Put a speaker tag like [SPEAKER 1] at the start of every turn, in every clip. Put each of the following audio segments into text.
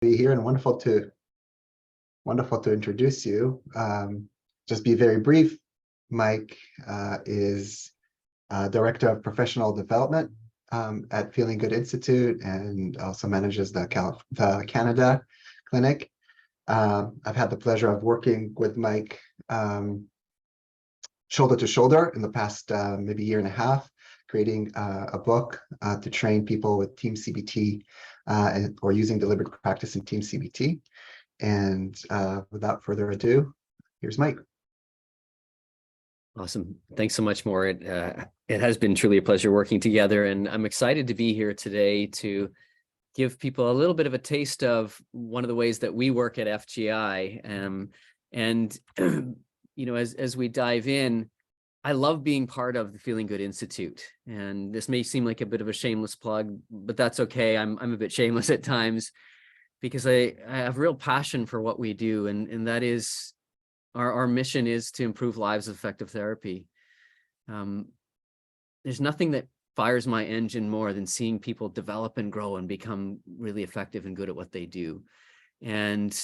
[SPEAKER 1] be here and wonderful to introduce you. Just be very brief. Mike is Director of Professional Development at Feeling Good Institute and also manages the Canada Clinic. I've had the pleasure of working with Mike shoulder to shoulder in the past maybe year and a half, creating a book to train people with Team CBT or using deliberate practice in Team CBT. And without further ado, here's Mike.
[SPEAKER 2] Awesome. Thanks so much, Maor. It has been truly a pleasure working together, and I'm excited to be here today to give people a little bit of a taste of one of the ways that we work at FGI. And you know, as we dive in, I love being part of the Feeling Good Institute. And this may seem like a bit of a shameless plug, but that's okay. I'm a bit shameless at times because I have real passion for what we do, and that is our mission is to improve lives with effective therapy. There's nothing that fires my engine more than seeing people develop and grow and become really effective and good at what they do. And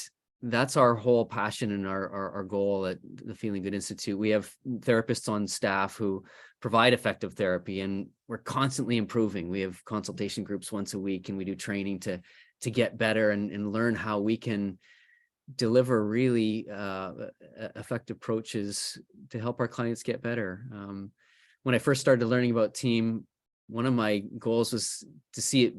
[SPEAKER 2] that's our whole passion and our goal at the Feeling Good Institute. We have therapists on staff who provide effective therapy, and we're constantly improving. We have consultation groups once a week, and we do training to get better and learn how we can deliver really effective approaches to help our clients get better. When I first started learning about team, one of my goals was to see it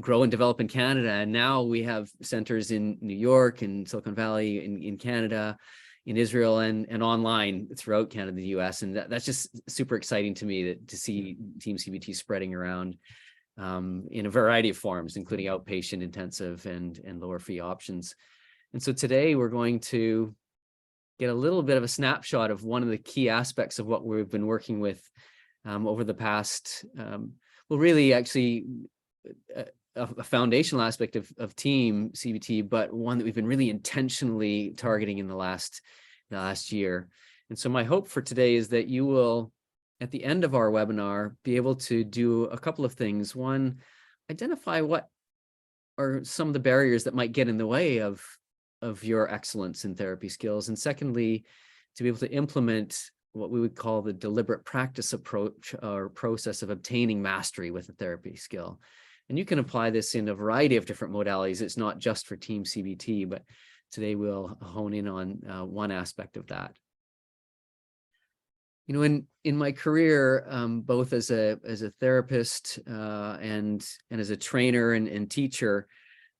[SPEAKER 2] grow and develop in Canada. And now we have centers in New York and Silicon Valley, in Canada, in Israel, and online throughout Canada, the US. And that's just super exciting to me to see Team CBT spreading around in a variety of forms, including outpatient, intensive, and lower fee options. And so today we're going to get a little bit of a snapshot of one of the key aspects of what we've been working with over the past, well, really actually a foundational aspect of Team CBT, but one that we've been really intentionally targeting in the last year. And so my hope for today is that you will, at the end of our webinar, be able to do a couple of things. One, identify what are some of the barriers that might get in the way of your excellence in therapy skills. And secondly, to be able to implement what we would call the deliberate practice approach or process of obtaining mastery with a therapy skill. And you can apply this in a variety of different modalities. It's not just for Team CBT, but today we'll hone in on one aspect of that. You know, in my career, both as a therapist and as a trainer and teacher,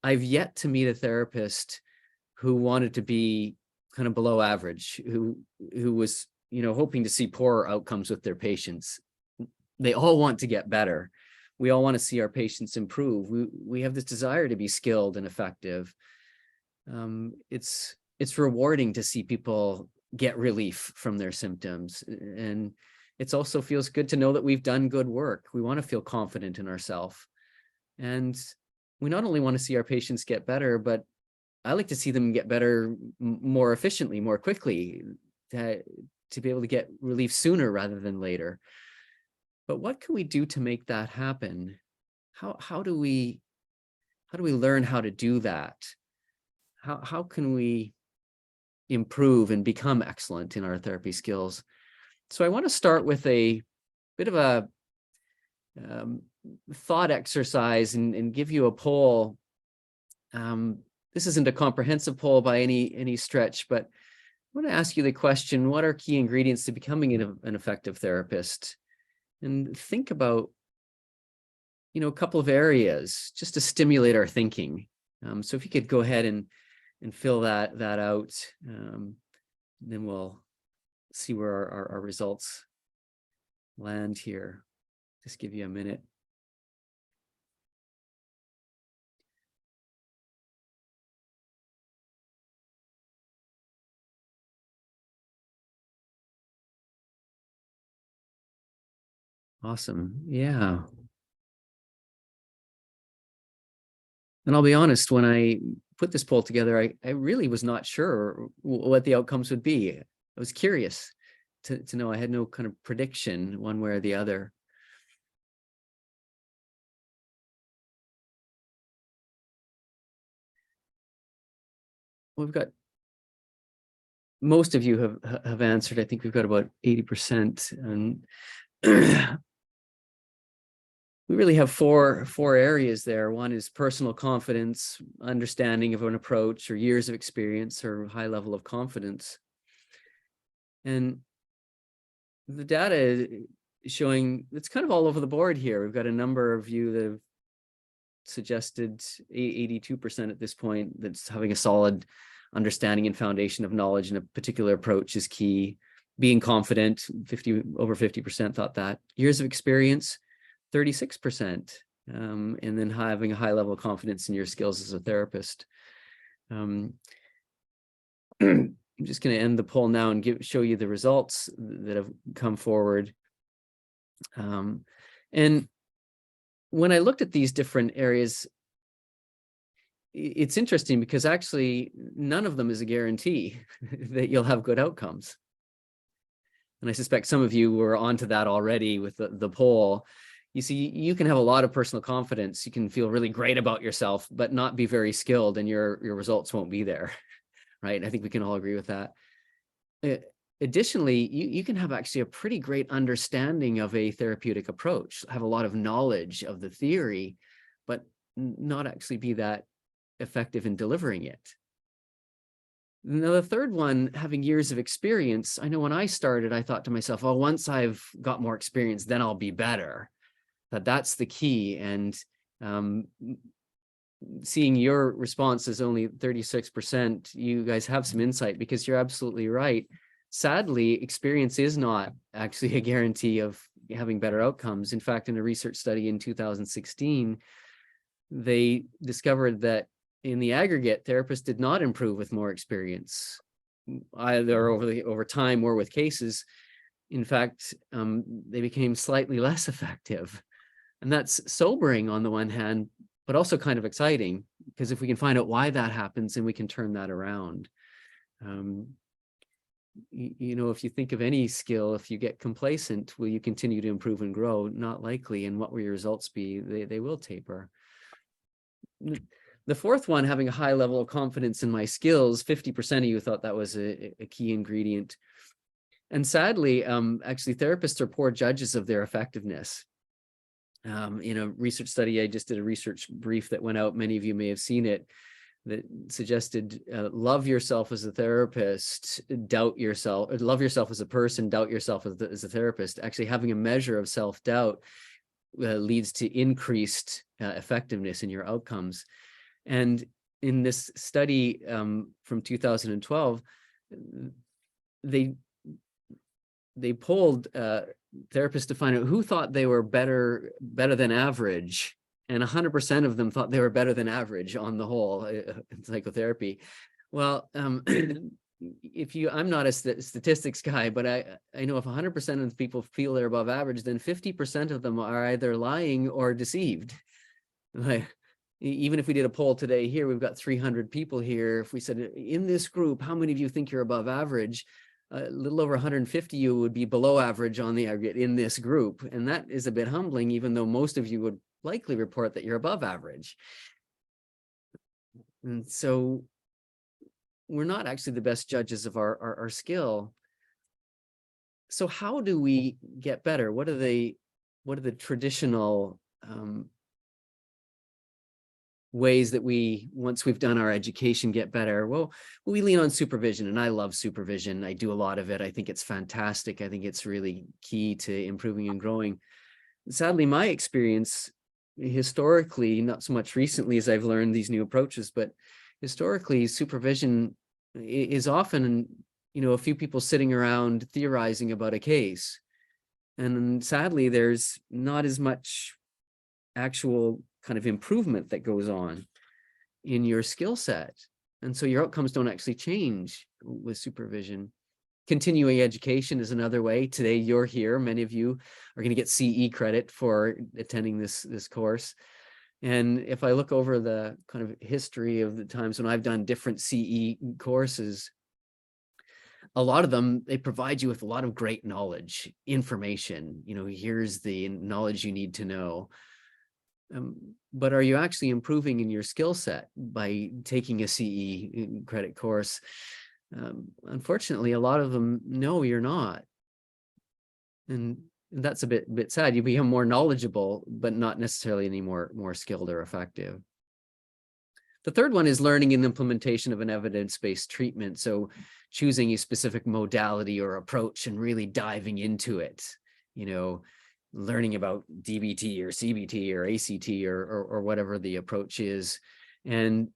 [SPEAKER 2] I've yet to meet a therapist who wanted to be kind of below average, who was, you know, hoping to see poorer outcomes with their patients. They all want to get better. We all want to see our patients improve. We have this desire to be skilled and effective. It's rewarding to see people get relief from their symptoms. And it also feels good to know that we've done good work. We want to feel confident in ourselves. And we not only want to see our patients get better, but I like to see them get better more efficiently, more quickly, to be able to get relief sooner rather than later. But what can we do to make that happen? How do we learn how to do that? How can we improve and become excellent in our therapy skills? So I want to start with a bit of a thought exercise and give you a poll. This isn't a comprehensive poll by any stretch, but I want to ask you the question: what are key ingredients to becoming an effective therapist? And think about, you know, a couple of areas just to stimulate our thinking. So if you could go ahead and fill that out, then we'll see where our results land here. Just give you a minute. Awesome. Yeah. And I'll be honest, when I put this poll together, I really was not sure what the outcomes would be. I was curious to know. I had no kind of prediction one way or the other. we've got, most of you have answered. I think we've got about 80%, and we really have four areas there. One is personal confidence, understanding of an approach, or years of experience, or high level of confidence. And the data is showing it's kind of all over the board here. We've got a number of you that have suggested 82% at this point that's having a solid understanding and foundation of knowledge in a particular approach is key. Being confident, over 50% thought that. Years of experience, 36%, and then having a high level of confidence in your skills as a therapist. I'm just going to end the poll now and show you the results that have come forward. And when I looked at these different areas, it's interesting because actually none of them is a guarantee that you'll have good outcomes. And I suspect some of you were onto that already with the poll. You see, you can have a lot of personal confidence. You can feel really great about yourself, but not be very skilled, and your results won't be there, right? I think we can all agree with that. Additionally, you can have actually a pretty great understanding of a therapeutic approach, have a lot of knowledge of the theory, but not actually be that effective in delivering it. Now, the third one, having years of experience. I know when I started, I thought to myself, oh, once I've got more experience, then I'll be better. That's the key. And seeing your response is only 36%, you guys have some insight, because you're absolutely right. Sadly, experience is not actually a guarantee of having better outcomes. In fact, in a research study in 2016, they discovered that in the aggregate, therapists did not improve with more experience, either over time or with cases. In fact, they became slightly less effective. And that's sobering on the one hand, but also kind of exciting, because if we can find out why that happens, then we can turn that around. You know, if you think of any skill, if you get complacent, will you continue to improve and grow? Not likely. And what will your results be? They will taper. The fourth one, having a high level of confidence in my skills, 50% of you thought that was a key ingredient. And sadly, actually, therapists are poor judges of their effectiveness. In a research study, I just did a research brief that went out. Many of you may have seen it, that suggested love yourself as a therapist, doubt yourself, love yourself as a person, doubt yourself as a therapist. Actually, having a measure of self-doubt leads to increased effectiveness in your outcomes. And in this study from 2012, they polled therapists to find out who thought they were better than average, and 100% of them thought they were better than average on the whole in psychotherapy. Well, I'm not a statistics guy, but I know if 100% of the people feel they're above average, then 50% of them are either lying or deceived. Like, even if we did a poll today here, we've got 300 people here. If we said, in this group, how many of you think you're above average? A little over 150 of you would be below average on the aggregate in this group. And that is a bit humbling, even though most of you would likely report that you're above average. And so we're not actually the best judges of our skill. So how do we get better? What are the traditional ways that we, once we've done our education, get better? Well, we lean on supervision, and I love supervision. I do a lot of it. I think it's fantastic. I think it's really key to improving and growing. Sadly, my experience historically, not so much recently as I've learned these new approaches, but historically, supervision is often, a few people sitting around theorizing about a case. And sadly, there's not as much actual kind of improvement that goes on in your skill set. And so your outcomes don't actually change with supervision. Continuing education is another way. Today, you're here. Many of you are going to get CE credit for attending this course. And if I look over the kind of history of the times when I've done different CE courses, a lot of them, they provide you with a lot of great knowledge, information. Here's the knowledge you need to know. but are you actually improving in your skill set by taking a CE credit course? Unfortunately, a lot of them, no, you're not. And that's a bit sad. You become more knowledgeable, but not necessarily any more skilled or effective. The third one is learning and implementation of an evidence-based treatment. So choosing a specific modality or approach and really diving into it, learning about DBT or CBT or ACT or whatever the approach is. And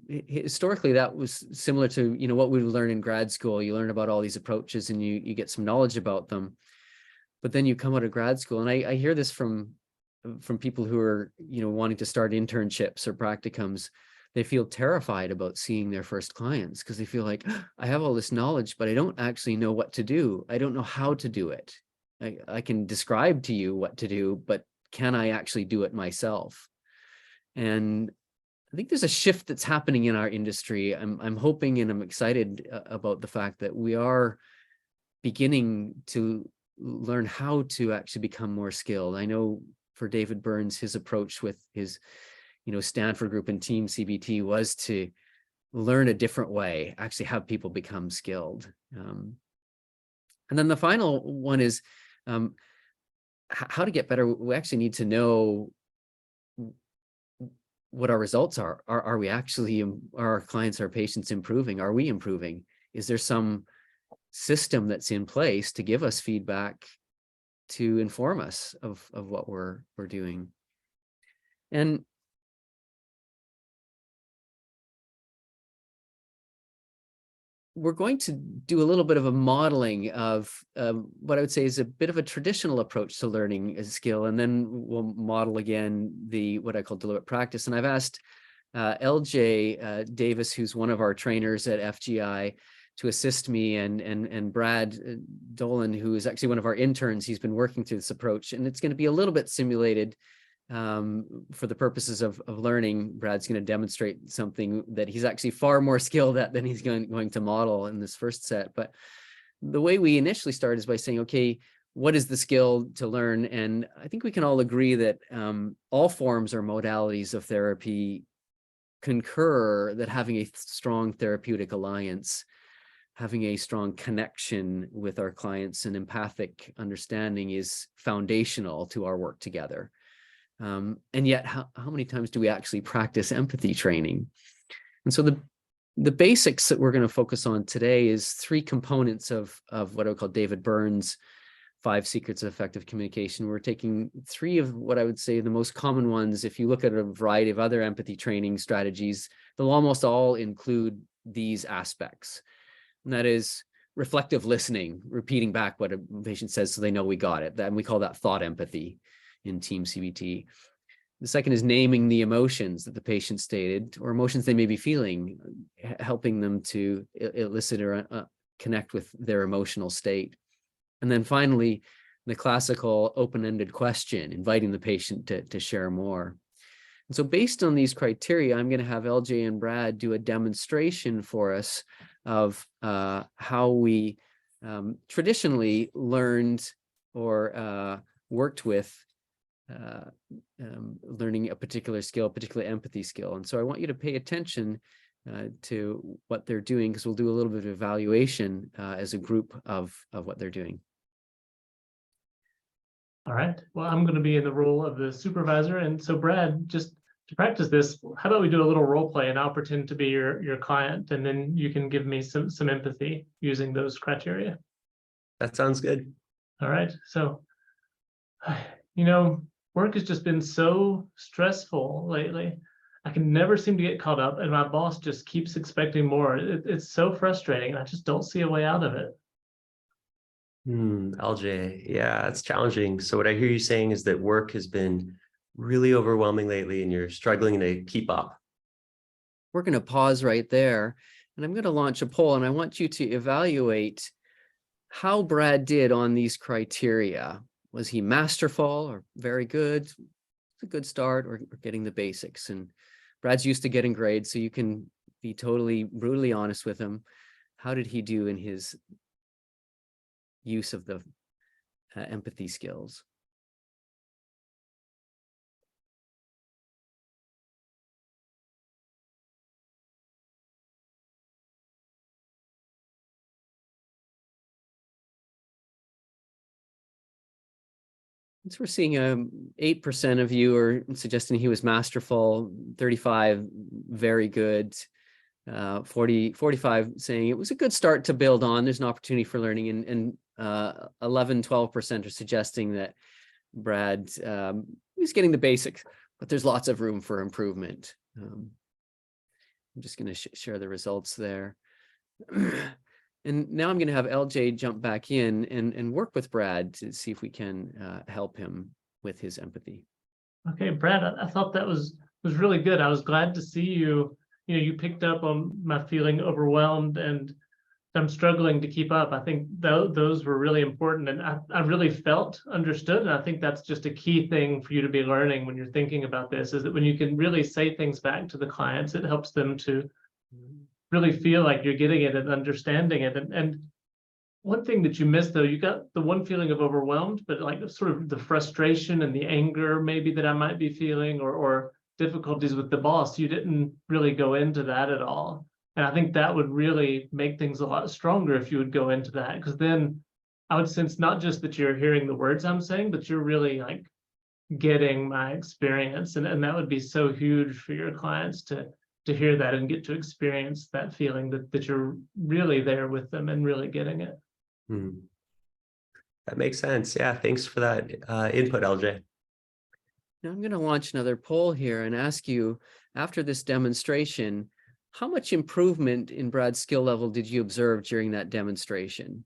[SPEAKER 2] historically, that was similar to, what we learn in grad school. You learn about all these approaches and you get some knowledge about them. But then you come out of grad school, and I hear this from people who are, wanting to start internships or practicums. They feel terrified about seeing their first clients because they feel like, I have all this knowledge, but I don't actually know what to do. I don't know how to do it. I can describe to you what to do, but can I actually do it myself? And I think there's a shift that's happening in our industry. I'm hoping and I'm excited about the fact that we are beginning to learn how to actually become more skilled. I know for David Burns, his approach with his, Stanford group and Team CBT was to learn a different way, actually have people become skilled. And then the final one is how to get better. We actually need to know what our results are. Are we actually, are our clients, our patients improving? Are we improving? Is there some system that's in place to give us feedback to inform us of what we're doing? And we're going to do a little bit of a modeling of what I would say is a bit of a traditional approach to learning a skill, and then we'll model again what I call deliberate practice. And I've asked LJ Davis, who's one of our trainers at FGI, to assist me, and Brad Dolin, who is actually one of our interns. He's been working through this approach, and it's going to be a little bit simulated for the purposes of learning. Brad's going to demonstrate something that he's actually far more skilled at than he's going to model in this first set. But the way we initially start is by saying, okay, what is the skill to learn? And I think we can all agree that all forms or modalities of therapy concur that having a strong therapeutic alliance, having a strong connection with our clients and empathic understanding is foundational to our work together. And yet, how many times do we actually practice empathy training? And so the basics that we're going to focus on today is 3 components of what I would call David Burns' 5 secrets of effective communication. We're taking 3 of what I would say the most common ones. If you look at a variety of other empathy training strategies, they'll almost all include these aspects. And that is reflective listening, repeating back what a patient says so they know we got it. And we call that thought empathy in Team CBT. The second is naming the emotions that the patient stated, or emotions they may be feeling, helping them to elicit or connect with their emotional state. And then finally, the classical open-ended question, inviting the patient to share more. And so based on these criteria, I'm going to have LJ and Brad do a demonstration for us of how we traditionally learned or worked with learning a particular skill, particular empathy skill. And so I want you to pay attention to what they're doing, because we'll do a little bit of evaluation as a group of what they're doing.
[SPEAKER 3] All right. Well, I'm going to be in the role of the supervisor. And so Brad, just to practice this, how about we do a little role play, and I'll pretend to be your client, and then you can give me some empathy using those criteria.
[SPEAKER 4] That sounds good.
[SPEAKER 3] All right. So, work has just been so stressful lately. I can never seem to get caught up, and my boss just keeps expecting more. It's so frustrating. I just don't see a way out of it.
[SPEAKER 4] LJ, yeah, it's challenging. So what I hear you saying is that work has been really overwhelming lately and you're struggling to keep up.
[SPEAKER 2] We're going to pause right there, and I'm going to launch a poll, and I want you to evaluate how Brad did on these criteria. Was he masterful or very good? It's a good start, or getting the basics. And Brad's used to getting grades, so you can be totally brutally honest with him. How did he do in his use of the empathy skills? So we're seeing 8% of you are suggesting he was masterful, 35 very good, 45 saying it was a good start to build on. There's an opportunity for learning, and 11-12% are suggesting that Brad he's getting the basics, but there's lots of room for improvement. I'm just going to share the results there. And now I'm going to have LJ jump back in and work with Brad to see if we can help him with his empathy.
[SPEAKER 3] Okay, Brad, I thought that was really good. I was glad to see you. You picked up on my feeling overwhelmed and I'm struggling to keep up. I think those were really important, and I really felt understood. And I think that's just a key thing for you to be learning when you're thinking about this, is that when you can really say things back to the clients, it helps them to really feel like you're getting it and understanding it. And one thing that you missed, though, you got the one feeling of overwhelmed, but like sort of the frustration and the anger maybe that I might be feeling, or difficulties with the boss, you didn't really go into that at all. And I think that would really make things a lot stronger if you would go into that, because then I would sense not just that you're hearing the words I'm saying, but you're really like getting my experience. And that would be so huge for your clients to hear that and get to experience that feeling that you're really there with them and really getting it.
[SPEAKER 4] That makes sense. Yeah, thanks for that input, LJ.
[SPEAKER 2] Now I'm going to launch another poll here and ask you, after this demonstration, how much improvement in Brad's skill level did you observe during that demonstration?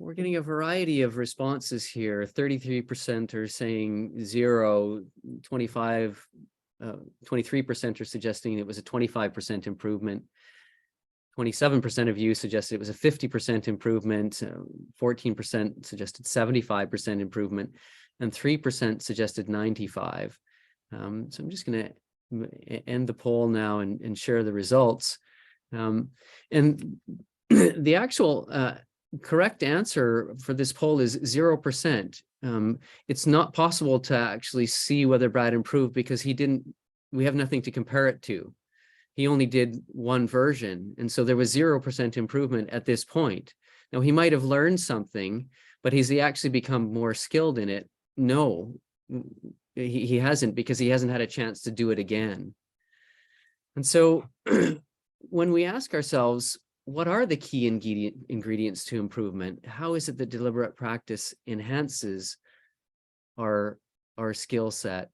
[SPEAKER 2] We're getting a variety of responses here. 33% are saying 0, 23% are suggesting it was a 25% improvement. 27% of you suggested it was a 50% improvement. 14% suggested 75% improvement, and 3% suggested 95. So I'm just going to end the poll now and share the results. And the actual correct answer for this poll is 0%. It's not possible to actually see whether Brad improved because we have nothing to compare it to. He only did one version. And so there was 0% improvement at this point. Now he might have learned something, but has he actually become more skilled in it? No, he hasn't, because he hasn't had a chance to do it again. And so when we ask ourselves, what are the key ingredients to improvement? How is it that deliberate practice enhances our skill set?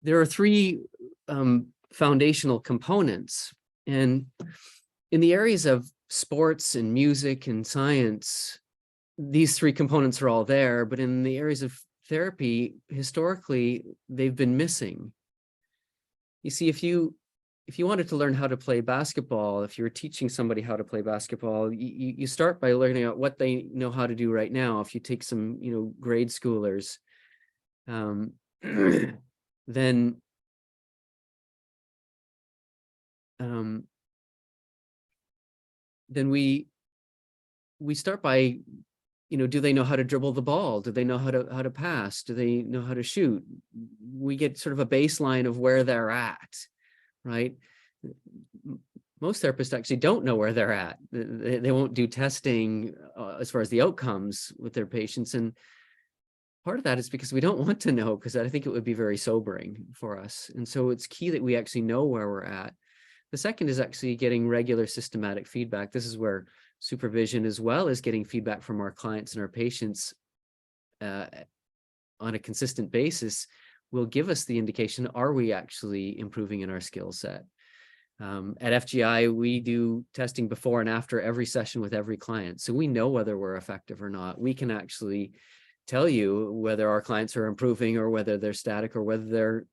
[SPEAKER 2] There are three foundational components. And in the areas of sports and music and science, these three components are all there. But in the areas of therapy, historically, they've been missing. You see, if you wanted to learn how to play basketball, if you're teaching somebody how to play basketball, you start by learning out what they know how to do right now. If you take some, grade schoolers, then we start by, do they know how to dribble the ball? Do they know how to pass? Do they know how to shoot? We get sort of a baseline of where they're at. Right? Most therapists actually don't know where they're at. They won't do testing as far as the outcomes with their patients. And part of that is because we don't want to know, because I think it would be very sobering for us. And so it's key that we actually know where we're at. The second is actually getting regular systematic feedback. This is where supervision, as well as getting feedback from our clients and our patients on a consistent basis, will give us the indication, are we actually improving in our skill set? At FGI, we do testing before and after every session with every client. So we know whether we're effective or not. We can actually tell you whether our clients are improving or whether they're static or whether they're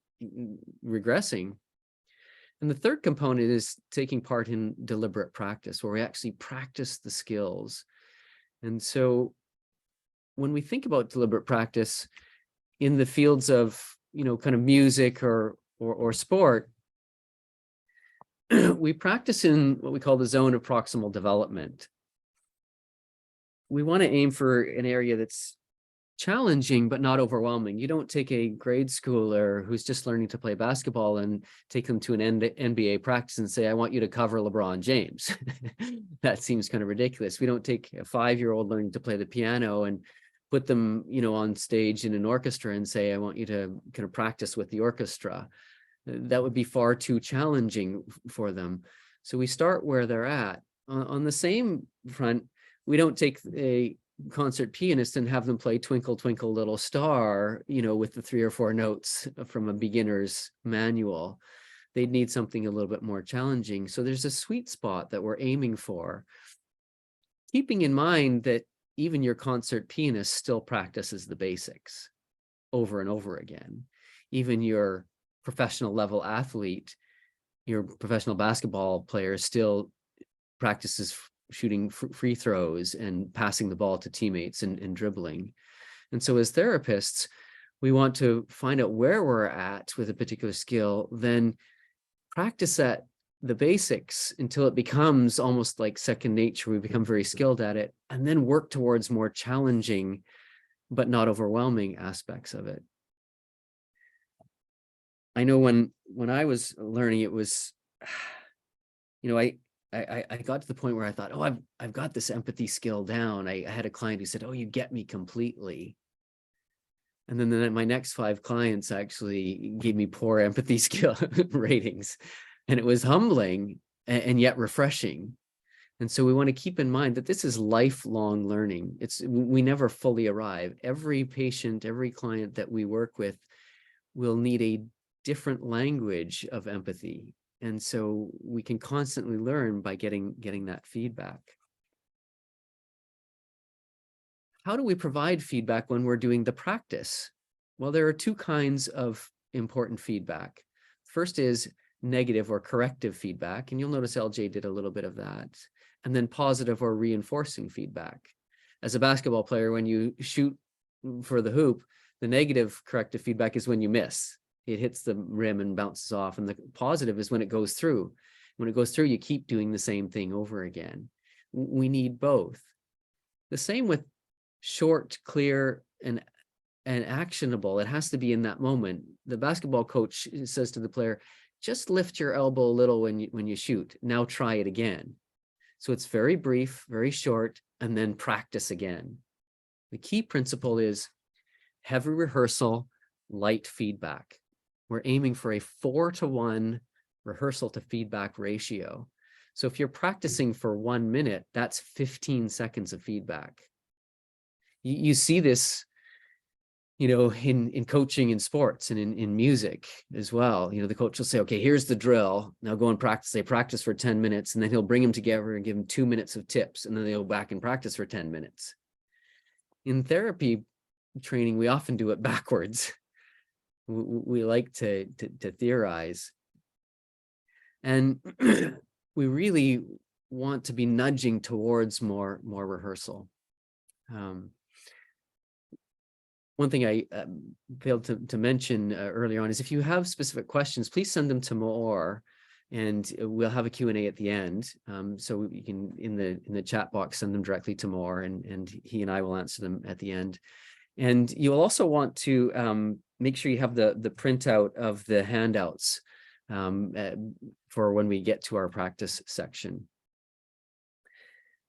[SPEAKER 2] regressing. And the third component is taking part in deliberate practice, where we actually practice the skills. And so when we think about deliberate practice in the fields of kind of music or sport, we practice in what we call the zone of proximal development. We want to aim for an area that's challenging, but not overwhelming. You don't take a grade schooler who's just learning to play basketball and take them to an NBA practice and say, I want you to cover LeBron James. That seems kind of ridiculous. We don't take a 5-year-old learning to play the piano and put them, on stage in an orchestra and say, I want you to kind of practice with the orchestra. That would be far too challenging for them. So we start where they're at. On the same front, we don't take a concert pianist and have them play Twinkle, Twinkle, Little Star, with the 3 or 4 notes from a beginner's manual. They'd need something a little bit more challenging. So there's a sweet spot that we're aiming for, keeping in mind that even your concert pianist still practices the basics over and over again. Even your professional level athlete, your professional basketball player still practices shooting free throws and passing the ball to teammates and dribbling. And so as therapists, we want to find out where we're at with a particular skill, then practice at the basics until it becomes almost like second nature. We become very skilled at it, and then work towards more challenging but not overwhelming aspects of it. I know when I was learning, it was, I got to the point where I thought, oh, I've got this empathy skill down. I had a client who said, oh, you get me completely. And then my next 5 clients actually gave me poor empathy skill ratings. And it was humbling and yet refreshing. And so we want to keep in mind that this is lifelong learning. We never fully arrive. Every patient, every client that we work with will need a different language of empathy. And so we can constantly learn by getting that feedback. How do we provide feedback when we're doing the practice? Well, there are 2 kinds of important feedback. First is negative or corrective feedback, and you'll notice LJ did a little bit of that. And then positive or reinforcing feedback. As a basketball player, when you shoot for the hoop, the negative corrective feedback is when you miss. It hits the rim and bounces off. And the positive is when it goes through. When it goes through, you keep doing the same thing over again. We need both. The same with short, clear, and actionable. It has to be in that moment. The basketball coach says to the player, just lift your elbow a little when you shoot. Now try it again. So it's very brief, very short, and then practice again. The key principle is heavy rehearsal, light feedback. We're aiming for a 4-to-1 rehearsal to feedback ratio. So if you're practicing for 1 minute, that's 15 seconds of feedback. You see this, in coaching in sports and in music as well. The coach will say, okay, here's the drill. Now go and practice. They practice for 10 minutes, and then he'll bring them together and give them 2 minutes of tips, and then they'll go back and practice for 10 minutes. In therapy training, we often do it backwards. We like to theorize. And we really want to be nudging towards more rehearsal. One thing I failed to mention earlier on is if you have specific questions, please send them to Maor, and we'll have a Q&A at the end. So you can, in the chat box, send them directly to Maor, and he and I will answer them at the end. And you'll also want to make sure you have the printout of the handouts for when we get to our practice section.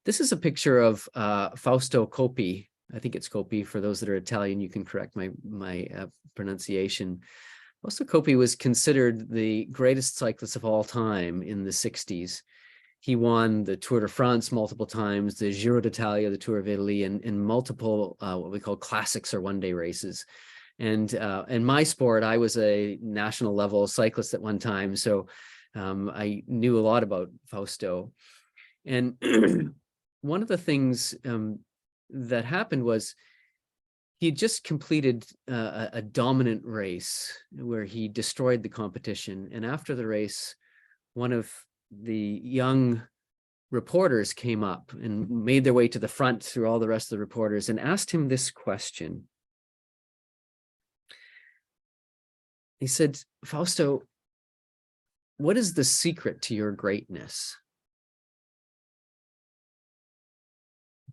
[SPEAKER 2] This is a picture of Fausto Kopi. I think it's Kopi. For those that are Italian, you can correct my pronunciation. Fausto Kopi was considered the greatest cyclist of all time in the 60s. He won the Tour de France multiple times, the Giro d'Italia, the Tour of Italy, and multiple what we call classics or one-day races. And in my sport, I was a national level cyclist at one time, so I knew a lot about Fausto. And one of the things that happened was he had just completed a dominant race where he destroyed the competition. And after the race, one of the young reporters came up and made their way to the front through all the rest of the reporters and asked him this question. He said, Fausto, what is the secret to your greatness?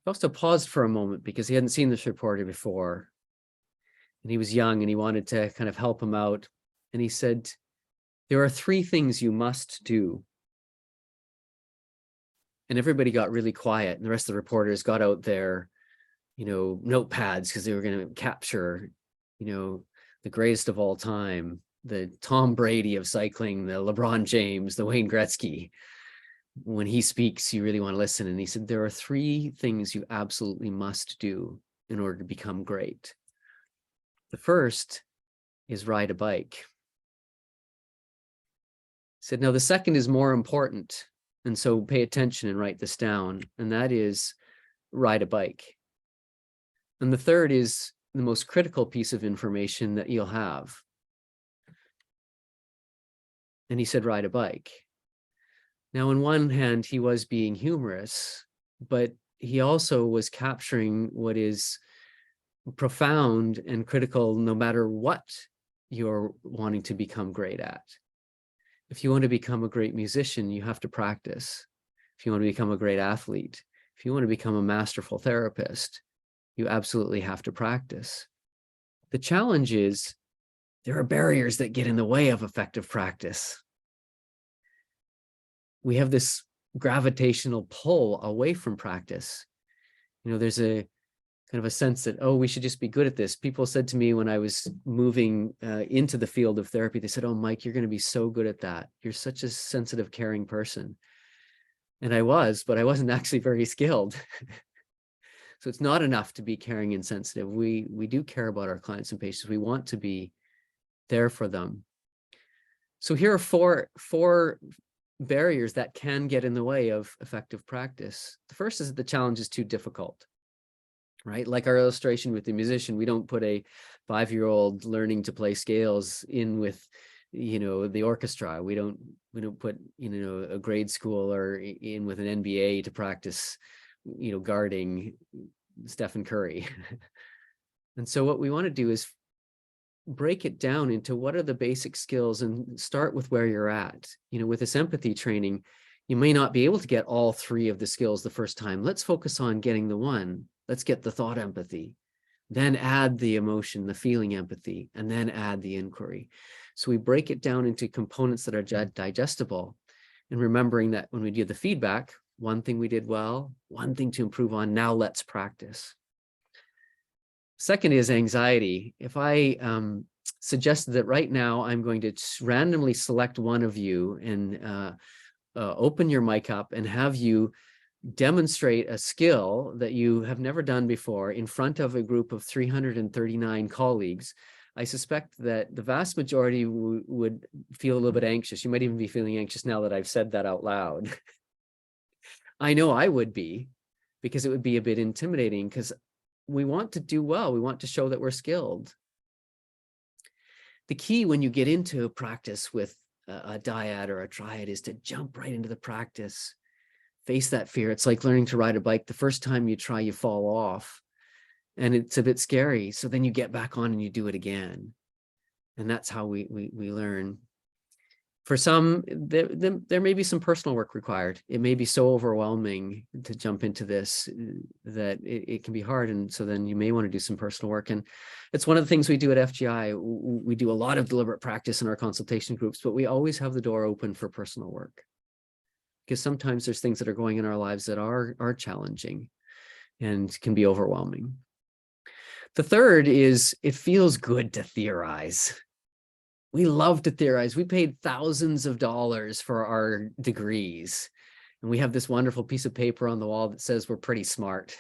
[SPEAKER 2] Fausto paused for a moment because he hadn't seen this reporter before. And he was young and he wanted to kind of help him out. And he said, there are 3 things you must do. And everybody got really quiet. And the rest of the reporters got out their, notepads because they were going to capture, the greatest of all time, the Tom Brady of cycling, the LeBron James, the Wayne Gretzky. When he speaks, you really want to listen. And he said, there are 3 things you absolutely must do in order to become great. The first is ride a bike. He said, now the second is more important. And so pay attention and write this down. And that is ride a bike. And the third is the most critical piece of information that you'll have. And he said, ride a bike. Now, on one hand, he was being humorous, but he also was capturing what is profound and critical no matter what you're wanting to become great at. If you want to become a great musician, you have to practice. If you want to become a great athlete, if you want to become a masterful therapist, you absolutely have to practice. The challenge is there are barriers that get in the way of effective practice. We have this gravitational pull away from practice. There's a kind of a sense that, oh, we should just be good at this. People said to me when I was moving into the field of therapy, they said, oh, Mike, you're going to be so good at that. You're such a sensitive, caring person. And I was, but I wasn't actually very skilled. So it's not enough to be caring and sensitive. We do care about our clients and patients. We want to be there for them. So here are four barriers that can get in the way of effective practice. The first is that the challenge is too difficult, right? Like our illustration with the musician, we don't put a 5-year-old learning to play scales in with, the orchestra. We don't put, a grade schooler in with an NBA to practice, guarding Stephen Curry. And so what we want to do is break it down into what are the basic skills and start with where you're at. With this empathy training, you may not be able to get all 3 of the skills the first time. Let's focus on getting the one. Let's get the thought empathy, then add the emotion, the feeling empathy, and then add the inquiry. So we break it down into components that are digestible, and remembering that when we do the feedback, one thing we did well, one thing to improve on, now let's practice. Second is anxiety. If I suggested that right now I'm going to randomly select one of you and open your mic up and have you demonstrate a skill that you have never done before in front of a group of 339 colleagues, I suspect that the vast majority would feel a little bit anxious. You might even be feeling anxious now that I've said that out loud. I know I would be, because it would be a bit intimidating, because we want to do well. We want to show that we're skilled. The key when you get into a practice with a dyad or a triad is to jump right into the practice. Face that fear. It's like learning to ride a bike. The first time you try, you fall off and it's a bit scary. So then you get back on and you do it again. And that's how we learn. For some, there may be some personal work required. It may be so overwhelming to jump into this that it can be hard. And so then you may want to do some personal work. And it's one of the things we do at FGI. We do a lot of deliberate practice in our consultation groups, but we always have the door open for personal work. Because sometimes there's things that are going in our lives that are challenging and can be overwhelming. The third is it feels good to theorize. We love to theorize. We paid thousands of dollars for our degrees. And we have this wonderful piece of paper on the wall that says we're pretty smart.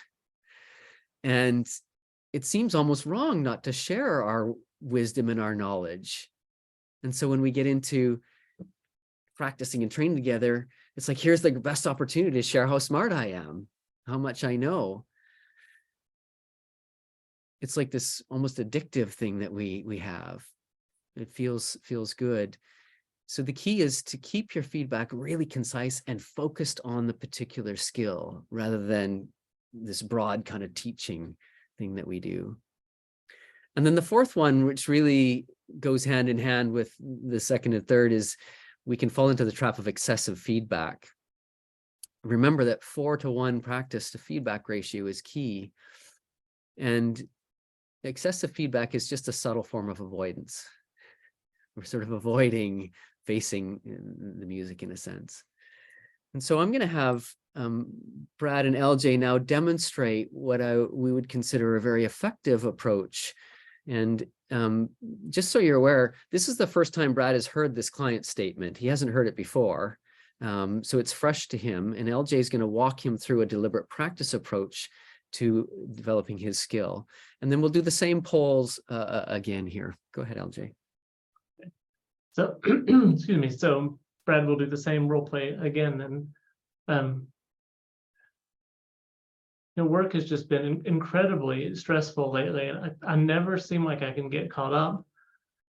[SPEAKER 2] And it seems almost wrong not to share our wisdom and our knowledge. And so when we get into practicing and training together, it's like, here's the best opportunity to share how smart I am, how much I know. It's like this almost addictive thing that we have. It feels good. So the key is to keep your feedback really concise and focused on the particular skill rather than this broad kind of teaching thing that we do. And then the fourth one, which really goes hand in hand with the second and third, is we can fall into the trap of excessive feedback. Remember that 4-to-1 practice to feedback ratio is key. And excessive feedback is just a subtle form of avoidance. We're sort of avoiding facing the music in a sense. And so I'm going to have Brad and LJ now demonstrate what we would consider a very effective approach. And just so you're aware, this is the first time Brad has heard this client statement. He hasn't heard it before. So it's fresh to him. And LJ is going to walk him through a deliberate practice approach to developing his skill. And then we'll do the same polls again here. Go ahead, LJ.
[SPEAKER 3] So, excuse me. So Brad will do the same role play again. And work has just been incredibly stressful lately. And I never seem like I can get caught up.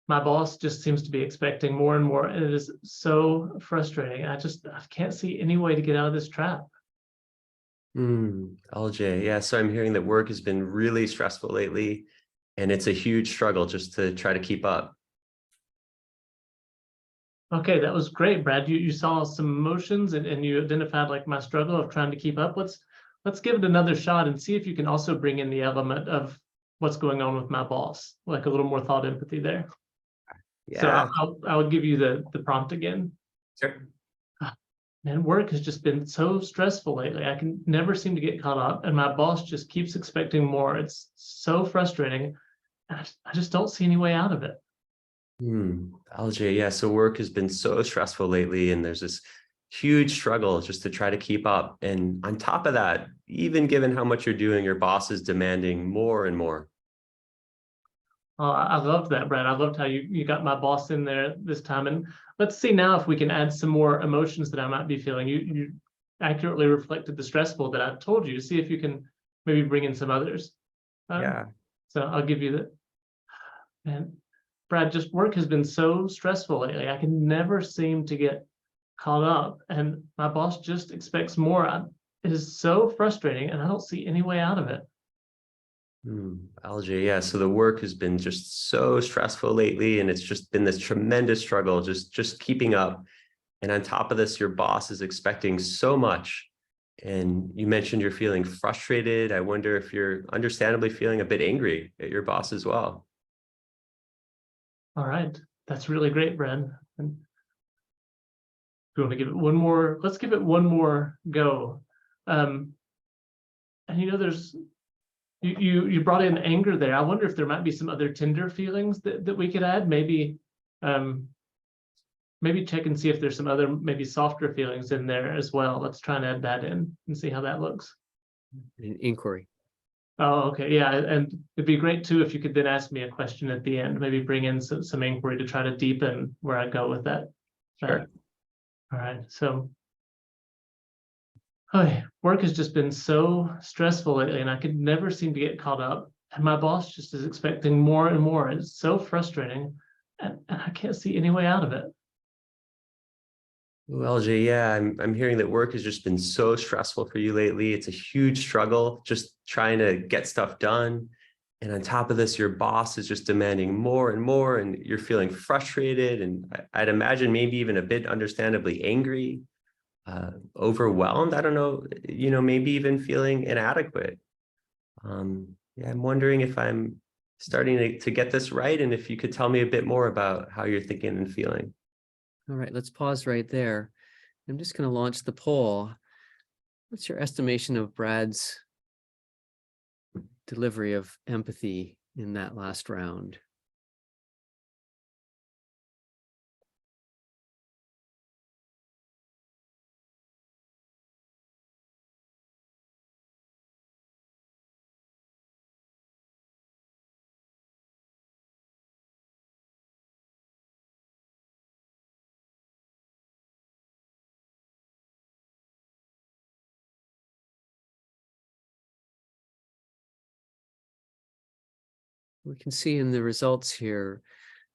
[SPEAKER 3] My boss just seems to be expecting more and more. And it is so frustrating. I can't see any way to get out of this trap.
[SPEAKER 4] LJ, yeah. So I'm hearing that work has been really stressful lately, and it's a huge struggle just to try to keep up.
[SPEAKER 3] Okay, that was great, Brad. You saw some emotions and you identified like my struggle of trying to keep up. Let's give it another shot and see if you can also bring in the element of what's going on with my boss, like a little more thought empathy there.
[SPEAKER 4] Yeah.
[SPEAKER 3] So I'll give you the prompt again.
[SPEAKER 4] Sure.
[SPEAKER 3] Man, work has just been so stressful lately. I can never seem to get caught up, and my boss just keeps expecting more. It's so frustrating. I just don't see any way out of it.
[SPEAKER 4] LJ, yeah. So work has been so stressful lately, and there's this huge struggle just to try to keep up. And on top of that, even given how much you're doing, your boss is demanding more and more.
[SPEAKER 3] Oh, I loved that, Brad. I loved how you got my boss in there this time. And let's see now if we can add some more emotions that I might be feeling. You accurately reflected the stressful that I told you. See if you can maybe bring in some others.
[SPEAKER 4] Yeah.
[SPEAKER 3] So I'll give you that. And Brad, just work has been so stressful lately. I can never seem to get caught up, and my boss just expects more. It is so frustrating, and I don't see any way out of it.
[SPEAKER 4] LJ, yeah. So the work has been just so stressful lately, and it's just been this tremendous struggle, just keeping up. And on top of this, your boss is expecting so much. And you mentioned you're feeling frustrated. I wonder if you're understandably feeling a bit angry at your boss as well.
[SPEAKER 3] All right, that's really great, Brad. And we want to give it one more. Let's give it one more go. And there's. You brought in anger there. I wonder if there might be some other tender feelings that we could add. Maybe check and see if there's some other maybe softer feelings in there as well. Let's try and add that in and see how that looks.
[SPEAKER 2] An inquiry.
[SPEAKER 3] Oh, okay, yeah, and it'd be great too if you could then ask me a question at the end. Maybe bring in some inquiry to try to deepen where I go with that.
[SPEAKER 4] Sure.
[SPEAKER 3] All right, so. Work has just been so stressful lately, and I could never seem to get caught up. And my boss just is expecting more and more. It's so frustrating, and I can't see any way out of it.
[SPEAKER 4] Well, LJ, yeah, I'm hearing that work has just been so stressful for you lately. It's a huge struggle just trying to get stuff done. And on top of this, your boss is just demanding more and more, and you're feeling frustrated. And I'd imagine maybe even a bit understandably angry. Overwhelmed, I don't know, maybe even feeling inadequate. Yeah, I'm wondering if I'm starting to get this right, and if you could tell me a bit more about how you're thinking and feeling.
[SPEAKER 2] All right, let's pause right there. I'm just going to launch the poll. What's your estimation of Brad's delivery of empathy in that last round? We can see in the results here,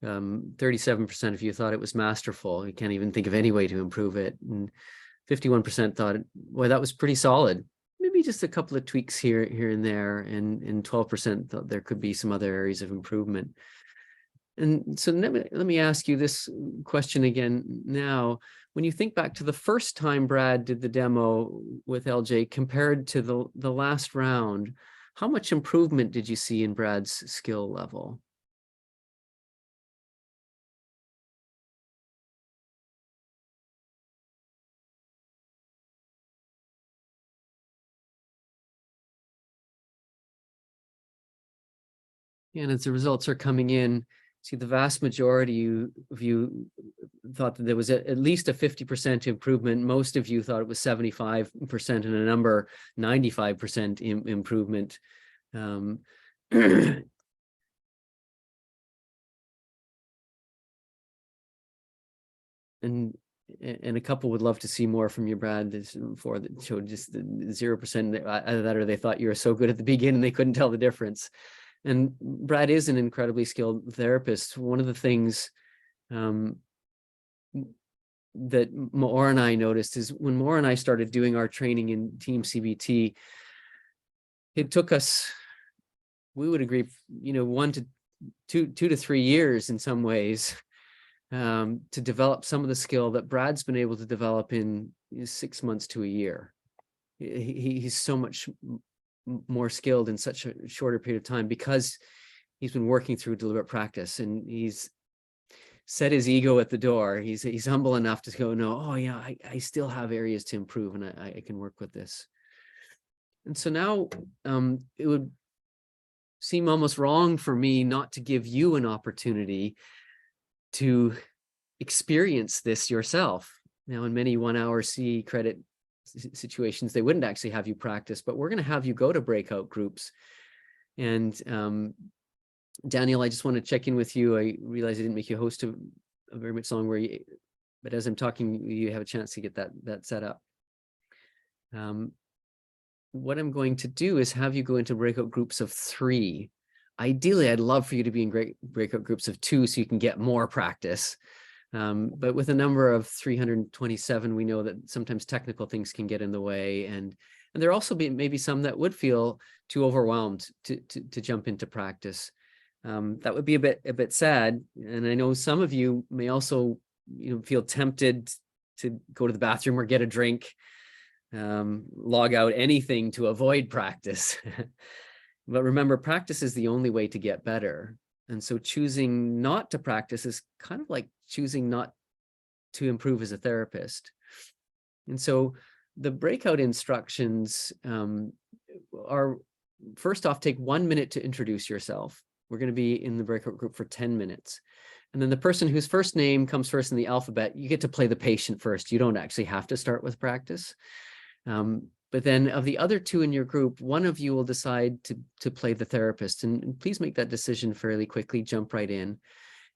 [SPEAKER 2] 37% of you thought it was masterful. You can't even think of any way to improve it. And 51% thought, well, that was pretty solid. Maybe just a couple of tweaks here and there. And 12% thought there could be some other areas of improvement. And so let me ask you this question again now. When you think back to the first time Brad did the demo with LJ compared to the last round, how much improvement did you see in Brad's skill level? And as the results are coming in, see the vast majority of you thought that there was at least a 50% improvement. Most of you thought it was 75% and a number 95% improvement. And a couple would love to see more from you, Brad. This before that showed just the 0%. Either that or they thought you were so good at the beginning they couldn't tell the difference. And Brad is an incredibly skilled therapist. One of the things that Maor and I noticed is when Maor and I started doing our training in Team CBT, it took us, we would agree, 1 to 2 to 3 years in some ways to develop some of the skill that Brad's been able to develop in 6 months to a year. He's so much more skilled in such a shorter period of time because he's been working through deliberate practice, and he's set his ego at the door. He's humble enough to go, no, oh yeah, I still have areas to improve, and I can work with this. And so now it would seem almost wrong for me not to give you an opportunity to experience this yourself. Now, in many 1-hour C credit situations, they wouldn't actually have you practice, but we're going to have you go to breakout groups. And Daniel, I just want to check in with you. I realize I didn't make you host a very much long but as I'm talking, you have a chance to get that set up. What I'm going to do is have you go into breakout groups of 3. Ideally, I'd love for you to be in great breakout groups of 2 so you can get more practice. But with a number of 327, we know that sometimes technical things can get in the way. And there also maybe some that would feel too overwhelmed to jump into practice. That would be a bit sad. And I know some of you may also feel tempted to go to the bathroom or get a drink, log out, anything to avoid practice. But remember, practice is the only way to get better. And so choosing not to practice is kind of like choosing not to improve as a therapist. And so the breakout instructions are, first off, take 1 minute to introduce yourself. We're going to be in the breakout group for 10 minutes. And then the person whose first name comes first in the alphabet, you get to play the patient first. You don't actually have to start with practice. But then of the other 2 in your group, one of you will decide to play the therapist. And please make that decision fairly quickly, jump right in.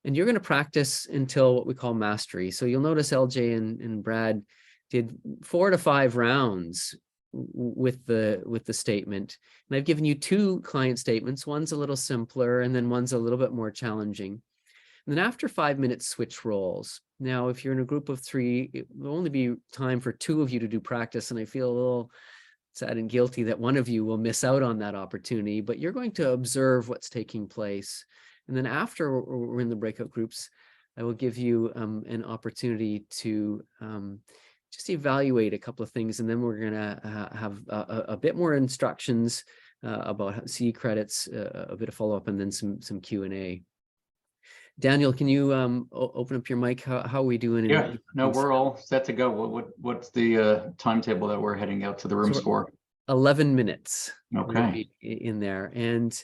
[SPEAKER 2] And you're going to practice until what we call mastery. So you'll notice LJ and Brad did 4 to 5 rounds with the statement. And I've given you 2 client statements. One's a little simpler, and then one's a little bit more challenging. And then after 5 minutes, switch roles. Now, if you're in a group of 3, it will only be time for 2 of you to do practice. And I feel a little sad and guilty that one of you will miss out on that opportunity, but you're going to observe what's taking place. And then after we're in the breakout groups, I will give you an opportunity to just evaluate a couple of things. And then we're going to have a bit more instructions about C credits, a bit of follow-up, and then some Q&A. Daniel, can you open up your mic? How are we doing?
[SPEAKER 5] Yeah, no, we're all set to go. What's the timetable that we're heading out to the rooms for?
[SPEAKER 2] 11 minutes.
[SPEAKER 5] Okay.
[SPEAKER 2] In there. And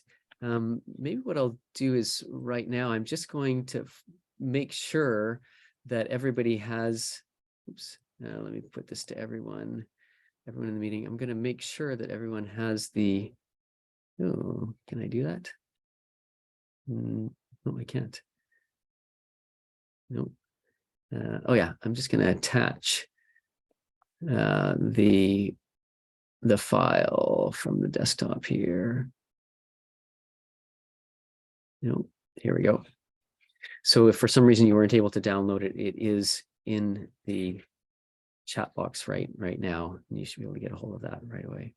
[SPEAKER 2] maybe what I'll do is right now, I'm just going to make sure that everybody has, oops, let me put this to everyone in the meeting. I'm going to make sure that everyone has the, oh, can I do that? No, I can't. No. Oh yeah, I'm just going to attach the file from the desktop here. No, here we go. So if for some reason you weren't able to download it, it is in the chat box right now, and you should be able to get a hold of that right away.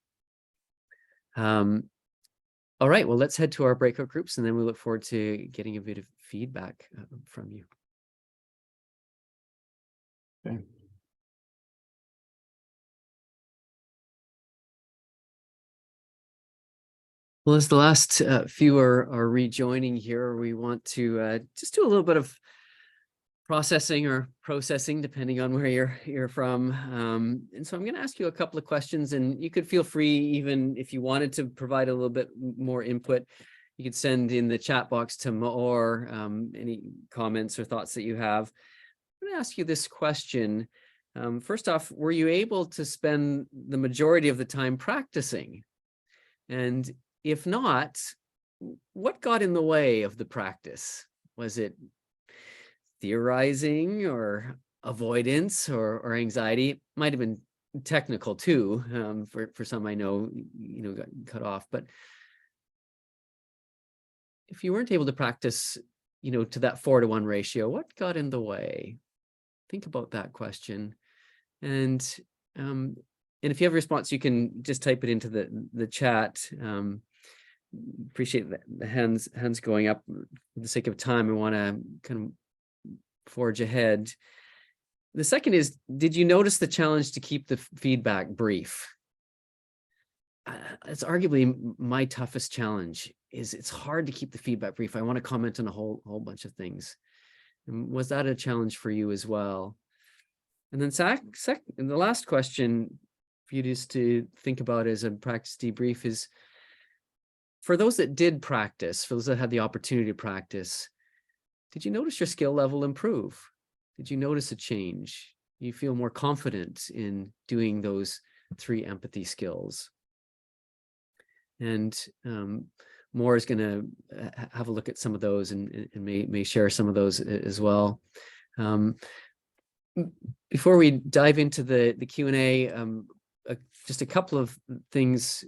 [SPEAKER 2] All right, well, let's head to our breakout groups, and then we look forward to getting a bit of feedback from you.
[SPEAKER 5] Okay.
[SPEAKER 2] Well, as the last few are rejoining here, we want to just do a little bit of processing or processing, depending on where you're from. And so I'm going to ask you a couple of questions, and you could feel free, even if you wanted to provide a little bit more input, you could send in the chat box to Maor any comments or thoughts that you have. I'm going to ask you this question. First off, were you able to spend the majority of the time practicing? And if not, what got in the way of the practice? Was it theorizing or avoidance or anxiety? It might have been technical too. For some, I know, got cut off. But if you weren't able to practice, to that 4-to-1 ratio, what got in the way? Think about that question. And if you have a response, you can just type it into the chat. Appreciate the hands going up. For the sake of time, I want to kind of forge ahead. The second is, did you notice the challenge to keep the feedback brief? It's arguably my toughest challenge. It's hard to keep the feedback brief. I want to comment on a whole bunch of things. And was that a challenge for you as well? And then the last question for you just to think about as a practice debrief is, for those that did practice, for those that had the opportunity to practice, did you notice your skill level improve? Did you notice a change? You feel more confident in doing those 3 empathy skills? And Maor is going to have a look at some of those and may share some of those as well. Before we dive into the Q&A, just a couple of things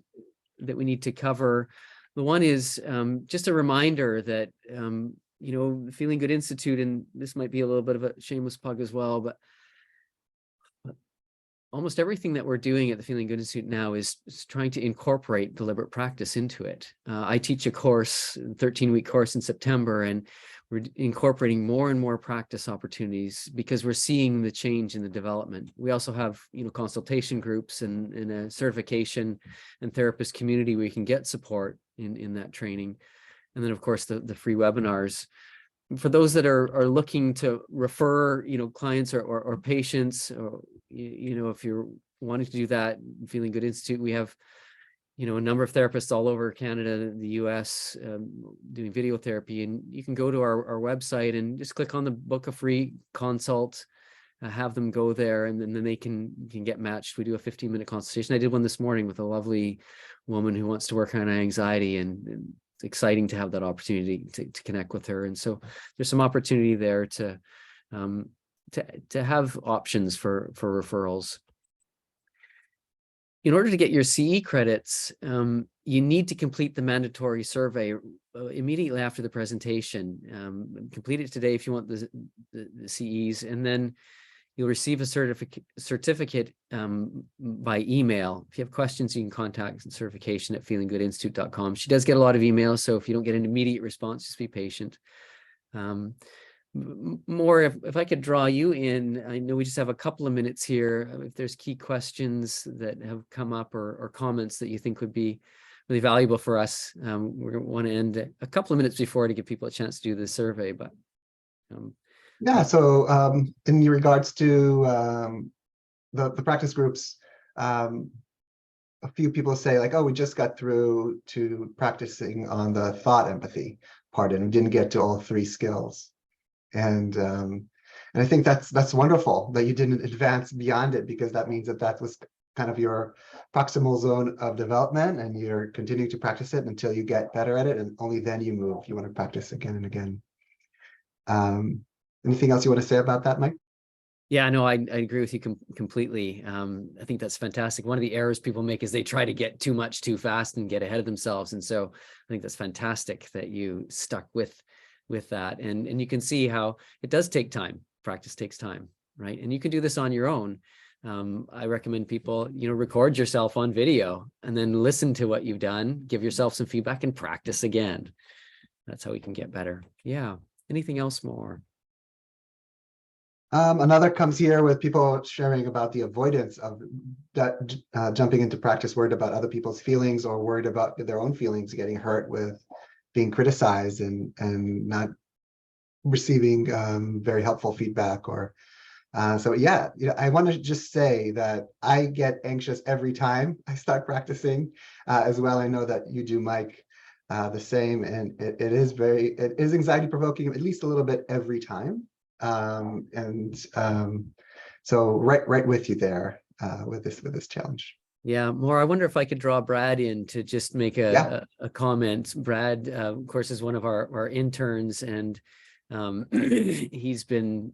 [SPEAKER 2] that we need to cover. The one is just a reminder that, the Feeling Good Institute, and this might be a little bit of a shameless plug as well, but almost everything that we're doing at the Feeling Good Institute now is trying to incorporate deliberate practice into it. I teach a course, a 13-week course in September, and we're incorporating more and more practice opportunities because we're seeing the change in the development. We also have, consultation groups and a certification and therapist community where you can get support in that training. And then, of course, the free webinars. For those that are looking to refer, clients or patients, or, if you're wanting to do that, Feeling Good Institute, we have, a number of therapists all over Canada, the US, doing video therapy. And you can go to our website and just click on the book a free consult, have them go there, and then they can get matched. We do a 15-minute consultation. I did one this morning with a lovely woman who wants to work on anxiety, and it's exciting to have that opportunity to connect with her. And so there's some opportunity there to have options for referrals. In order to get your CE credits, you need to complete the mandatory survey immediately after the presentation. Complete it today if you want the CEs, and then you'll receive a certificate by email. If you have questions, you can contact certification at feelinggoodinstitute.com. She does get a lot of emails, so if you don't get an immediate response, just be patient. Maor, if I could draw you in, I know we just have a couple of minutes here. If there's key questions that have come up or comments that you think would be really valuable for us, we're going to want to end a couple of minutes before to give people a chance to do the survey. But
[SPEAKER 1] yeah, so in regards to the practice groups, a few people say like, oh, we just got through to practicing on the thought empathy part and we didn't get to all 3 skills. And I think that's wonderful that you didn't advance beyond it, because that means that was kind of your proximal zone of development, and you're continuing to practice it until you get better at it, and only then you move. You want to practice again and again. Anything else you want to say about that, Mike?
[SPEAKER 2] Yeah, no, I agree with you completely. I think that's fantastic. One of the errors people make is they try to get too much too fast and get ahead of themselves. And so I think that's fantastic that you stuck with that. And you can see how it does take time. Practice takes time, right? And you can do this on your own. I recommend people, record yourself on video and then listen to what you've done, give yourself some feedback and practice again. That's how we can get better. Yeah. Anything else more?
[SPEAKER 1] Another comes here with people sharing about the avoidance of that, jumping into practice, worried about other people's feelings or worried about their own feelings getting hurt with being criticized and not receiving very helpful feedback. Or so yeah, I want to just say that I get anxious every time I start practicing as well. I know that you do, Mike, the same, and it is anxiety provoking at least a little bit every time. So right with you there with this challenge.
[SPEAKER 2] Yeah, Maor, I wonder if I could draw Brad in to just make a comment. Brad, of course, is one of our interns, and he's been,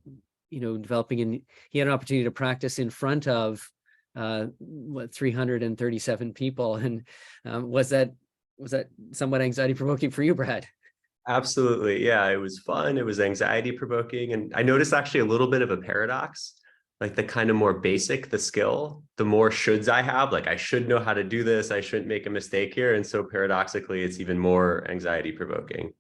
[SPEAKER 2] developing, and he had an opportunity to practice in front of 337 people. And was that somewhat anxiety provoking for you, Brad?
[SPEAKER 4] Absolutely. Yeah, it was fun. It was anxiety provoking. And I noticed actually a little bit of a paradox, like the kind of more basic the skill, the more shoulds I have, like I should know how to do this. I shouldn't make a mistake here. And so paradoxically, it's even more anxiety provoking.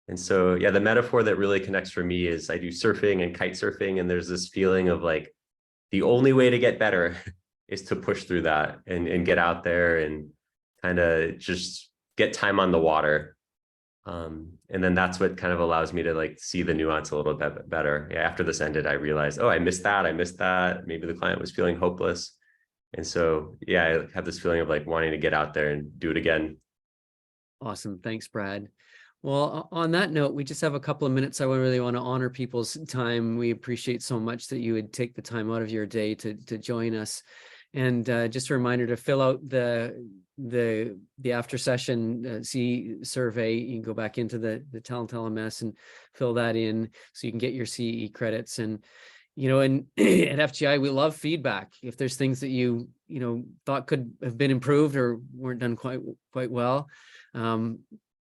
[SPEAKER 4] And so, yeah, the metaphor that really connects for me is I do surfing and kite surfing. And there's this feeling of like, the only way to get better is to push through that and get out there and kind of just get time on the water. And then that's what kind of allows me to like see the nuance a little bit better. Yeah, after this ended, I realized, oh, I missed that. Maybe the client was feeling hopeless. And so, yeah, I have this feeling of like wanting to get out there and do it again.
[SPEAKER 2] Awesome. Thanks, Brad. Well, on that note, we just have a couple of minutes. I really want to honor people's time. We appreciate so much that you would take the time out of your day to join us. And just a reminder to fill out the after session survey. You can go back into the Talent LMS and fill that in so you can get your CE credits. And and at FGI, we love feedback. If there's things that you thought could have been improved or weren't done quite well,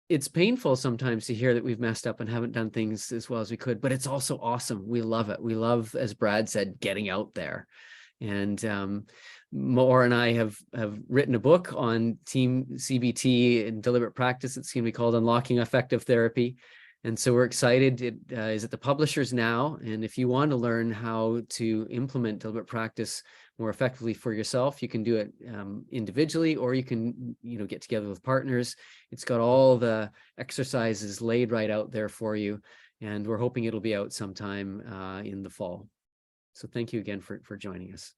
[SPEAKER 2] it's painful sometimes to hear that we've messed up and haven't done things as well as we could, but it's also awesome. We love it. We love, as Brad said, getting out there. And Maor and I have written a book on team CBT and deliberate practice. It's going to be called Unlocking Effective Therapy. And so we're excited. It is at the publishers now. And if you want to learn how to implement deliberate practice more effectively for yourself, you can do it individually, or you can, get together with partners. It's got all the exercises laid right out there for you. And we're hoping it'll be out sometime in the fall. So thank you again for joining us.